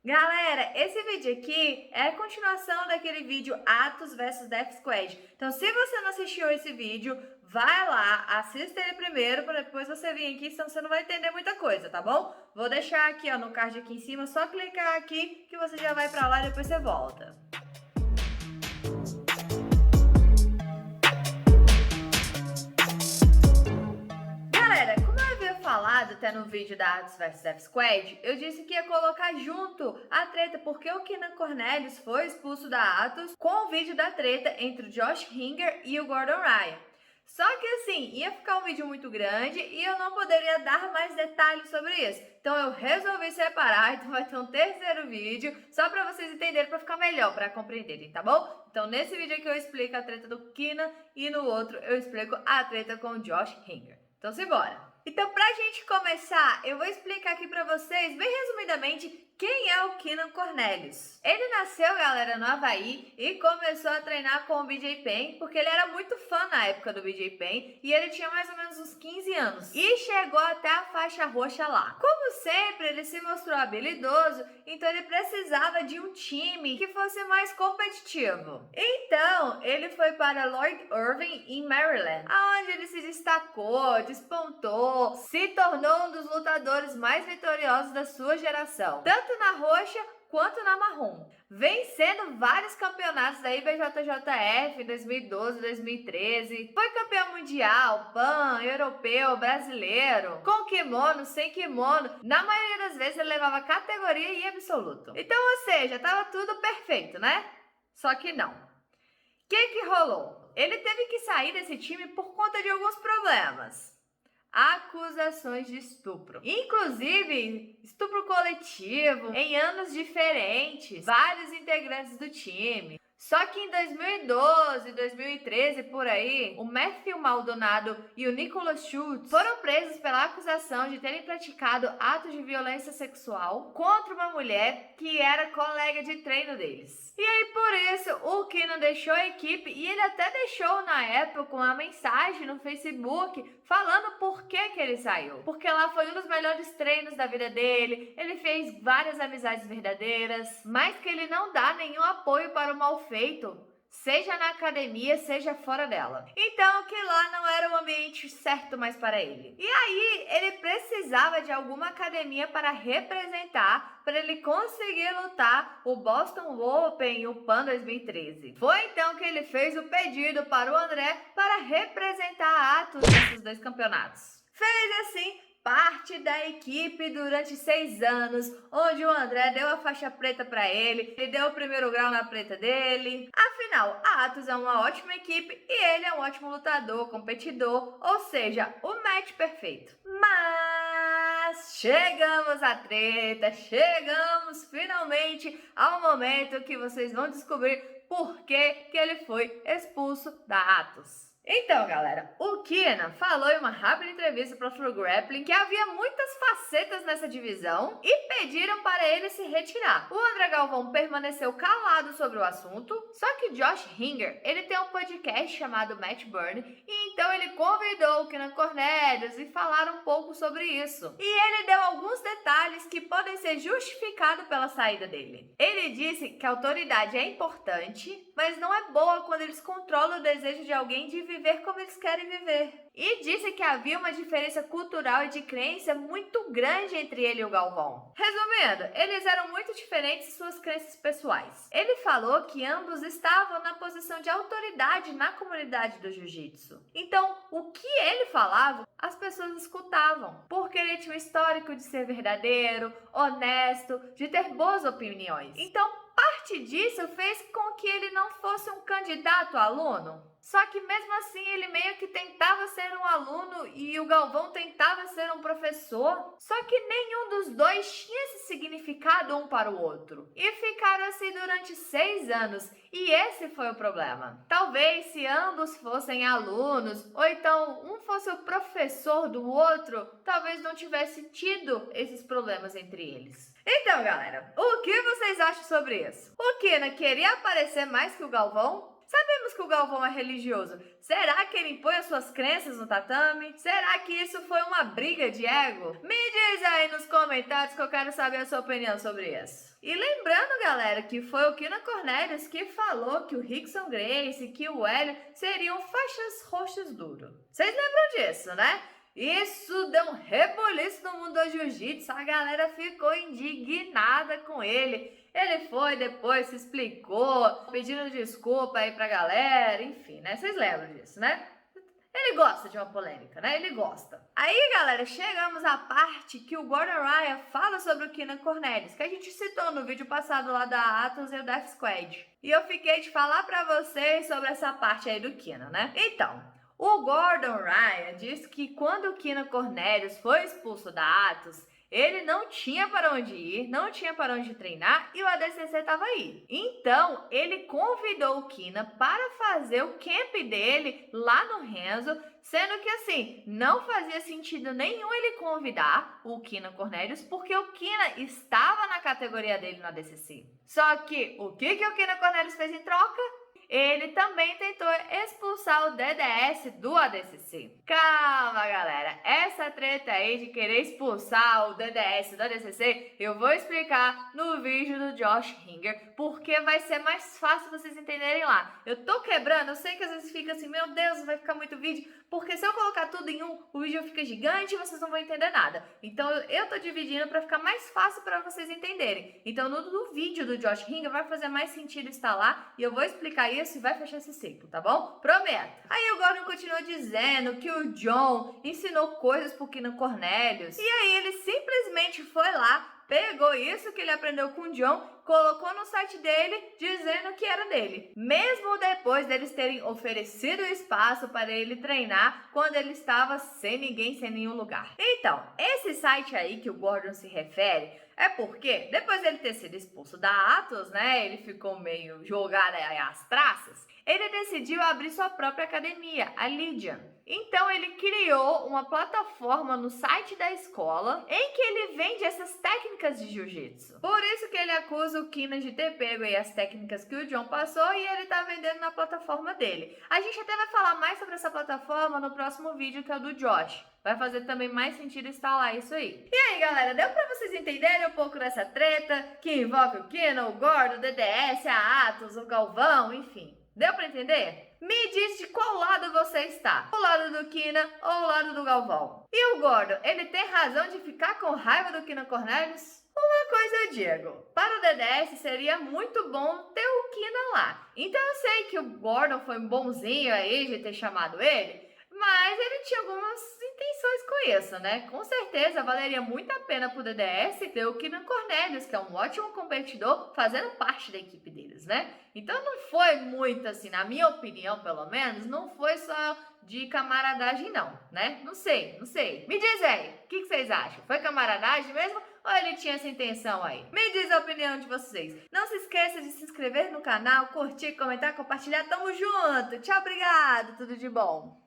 Galera, esse vídeo aqui é a continuação daquele vídeo Atos versus Death Squad. Então, se você não assistiu esse vídeo, vai lá, assista ele primeiro, para depois você vir aqui, senão você não vai entender muita coisa, tá bom? Vou deixar aqui, ó, no card aqui em cima, só clicar aqui que você já vai pra lá e depois você volta. Galera, como eu havia falado até no vídeo da Atos vs Death Squad, eu disse que ia colocar junto a treta porque o Keenan Cornelius foi expulso da Atos com o vídeo da treta entre o Josh Hinger e o Gordon Ryan. Só que assim, ia ficar um vídeo muito grande e eu não poderia dar mais detalhes sobre isso. Então eu resolvi separar, então vai ter um terceiro vídeo, só para vocês entenderem, para ficar melhor, para compreenderem, tá bom? Então nesse vídeo aqui eu explico a treta do Keenan e no outro eu explico a treta com o Josh Hinger. Então simbora! Então, pra gente começar, eu vou explicar aqui pra vocês, bem resumidamente, quem é o Keenan Cornelius. Ele nasceu, galera, no Havaí e começou a treinar com o BJ Penn, porque ele era muito fã na época do BJ Penn e ele tinha mais ou menos uns 15 anos e chegou até a faixa roxa lá. Como sempre, ele se mostrou habilidoso, então ele precisava de um time que fosse mais competitivo. Então, ele foi para Lloyd Irving, em Maryland, onde ele se destacou, despontou, se tornou um dos lutadores mais vitoriosos da sua geração, tanto na roxa quanto na marrom, vencendo vários campeonatos da IBJJF em 2012, 2013, foi campeão mundial, pan, europeu, brasileiro, com kimono, sem kimono, na maioria das vezes ele levava categoria e absoluto. Então, ou seja, tava tudo perfeito, né? Só que não. O que rolou? Ele teve que sair desse time por conta de alguns problemas. Acusações de estupro. Inclusive, estupro coletivo em anos diferentes, vários integrantes do time. Só que em 2012, 2013, por aí, o Matthew Maldonado e o Nicholas Schultz foram presos pela acusação de terem praticado atos de violência sexual contra uma mulher que era colega de treino deles. E aí, por isso, o Keenan deixou a equipe e ele até deixou na época uma mensagem no Facebook falando por que ele saiu. Porque lá foi um dos melhores treinos da vida dele, ele fez várias amizades verdadeiras, mas que ele não dá nenhum apoio para o mal feito, seja na academia, seja fora dela. Então, que lá não era o ambiente certo mais para ele. E aí, ele precisava de alguma academia para representar, para ele conseguir lutar o Boston Open e o PAN 2013. Foi então que ele fez o pedido para o André para representar a Atos nesses dois campeonatos. Fez assim parte da equipe durante 6 anos, onde o André deu a faixa preta para ele deu o primeiro grau na preta dele. Afinal, a Atos é uma ótima equipe e ele é um ótimo lutador, competidor, ou seja, o match perfeito. Mas chegamos à treta, chegamos finalmente ao momento que vocês vão descobrir por que ele foi expulso da Atos. Então, galera, o Keenan falou em uma rápida entrevista para o True Grappling que havia muitas facetas nessa divisão e pediram para ele se retirar. O André Galvão permaneceu calado sobre o assunto, só que Josh Hinger, ele tem um podcast chamado Match Burn, e então ele convidou o Keenan Cornelius e falaram um pouco sobre isso. E ele deu alguns detalhes que podem ser justificados pela saída dele. Ele disse que a autoridade é importante, mas não é boa quando eles controlam o desejo de alguém de viver como eles querem viver. E disse que havia uma diferença cultural e de crença muito grande entre ele e o Galvão. Resumindo, eles eram muito diferentes em suas crenças pessoais. Ele falou que ambos estavam na posição de autoridade na comunidade do jiu-jitsu. Então, o que ele falava, as pessoas escutavam, porque ele tinha um histórico de ser verdadeiro, honesto, de ter boas opiniões. Então, parte disso fez com que ele não fosse um candidato a aluno. Só que mesmo assim ele meio que tentava ser um aluno e o Galvão tentava ser um professor. Só que nenhum dos dois tinha esse significado um para o outro. E ficaram assim durante 6 anos. E esse foi o problema. Talvez se ambos fossem alunos, ou então um fosse o professor do outro, talvez não tivesse tido esses problemas entre eles. Então, galera, o que vocês acham sobre isso? O Keenan queria aparecer mais que o Galvão? Sabemos que o Galvão é religioso. Será que ele impõe as suas crenças no tatame? Será que isso foi uma briga de ego? Me diz aí nos comentários que eu quero saber a sua opinião sobre isso. E lembrando, galera, que foi o Kina Cornelius que falou que o Rickson Gracie e que o Hélio seriam faixas roxas duro. Vocês lembram disso, né? Isso deu um rebuliço no mundo do jiu-jitsu, a galera ficou indignada com ele. Ele foi, depois se explicou, pedindo desculpa aí pra galera, enfim, né? Vocês lembram disso, né? Ele gosta de uma polêmica, né? Ele gosta. Aí, galera, chegamos à parte que o Gordon Ryan fala sobre o Kina Cornelius, que a gente citou no vídeo passado lá da Atos e o Death Squad. E eu fiquei de falar pra vocês sobre essa parte aí do Kina, né? Então, o Gordon Ryan disse que quando o Kina Cornelius foi expulso da Atos, ele não tinha para onde ir, não tinha para onde treinar e o ADCC estava aí. Então, ele convidou o Kina para fazer o camp dele lá no Renzo, sendo que assim, não fazia sentido nenhum ele convidar o Kina Cornelius, porque o Kina estava na categoria dele no ADCC. Só que, o que o Kina Cornelius fez em troca? Ele também tentou expulsar o DDS do ADCC. Calma, galera. Essa treta aí de querer expulsar o DDS do ADCC, eu vou explicar no vídeo do Josh Hinger, porque vai ser mais fácil vocês entenderem lá. Eu tô quebrando, eu sei que às vezes fica assim, meu Deus, vai ficar muito vídeo, porque se eu colocar tudo em um, o vídeo fica gigante e vocês não vão entender nada. Então eu tô dividindo para ficar mais fácil para vocês entenderem. Então no vídeo do Josh Hinger vai fazer mais sentido estar lá e eu vou explicar isso e vai fechar esse ciclo, tá bom? Prometo. Aí o Gordon continuou dizendo que o John ensinou coisas pro Kina Cornelius. E aí ele simplesmente foi lá, pegou isso que ele aprendeu com o John, colocou no site dele, dizendo que era dele. Mesmo depois deles terem oferecido espaço para ele treinar quando ele estava sem ninguém, sem nenhum lugar. Então, esse site aí que o Gordon se refere é porque, depois dele ter sido expulso da Atos, né, ele ficou meio jogado aí às traças, ele decidiu abrir sua própria academia, a Lydian. Então ele criou uma plataforma no site da escola em que ele vende essas técnicas de jiu-jitsu. Por isso que ele acusa o Kina de ter pego aí as técnicas que o John passou e ele tá vendendo na plataforma dele. A gente até vai falar mais sobre essa plataforma no próximo vídeo, que é o do Josh. Vai fazer também mais sentido instalar isso aí. E aí, galera, deu pra vocês entenderem um pouco dessa treta que envolve o Kina, o Gordon, o DDS, a Atos, o Galvão, enfim. Deu pra entender? Me diz de qual lado você está. O lado do Kina ou o lado do Galvão? E o Gordon, ele tem razão de ficar com raiva do Kina Cornelius? Uma coisa eu digo, para o DDS seria muito bom ter o Kina lá. Então eu sei que o Gordon foi bonzinho aí de ter chamado ele, mas ele tinha algumas intenções com isso, né? Com certeza valeria muito a pena pro DDS ter o Kina Cornelius, que é um ótimo competidor, fazendo parte da equipe deles, né? Então não foi muito assim, na minha opinião, pelo menos, não foi só de camaradagem não, né? Não sei. Me diz aí, o que vocês acham? Foi camaradagem mesmo ou ele tinha essa intenção aí? Me diz a opinião de vocês. Não se esqueça de se inscrever no canal, curtir, comentar, compartilhar. Tamo junto. Tchau, obrigado. Tudo de bom.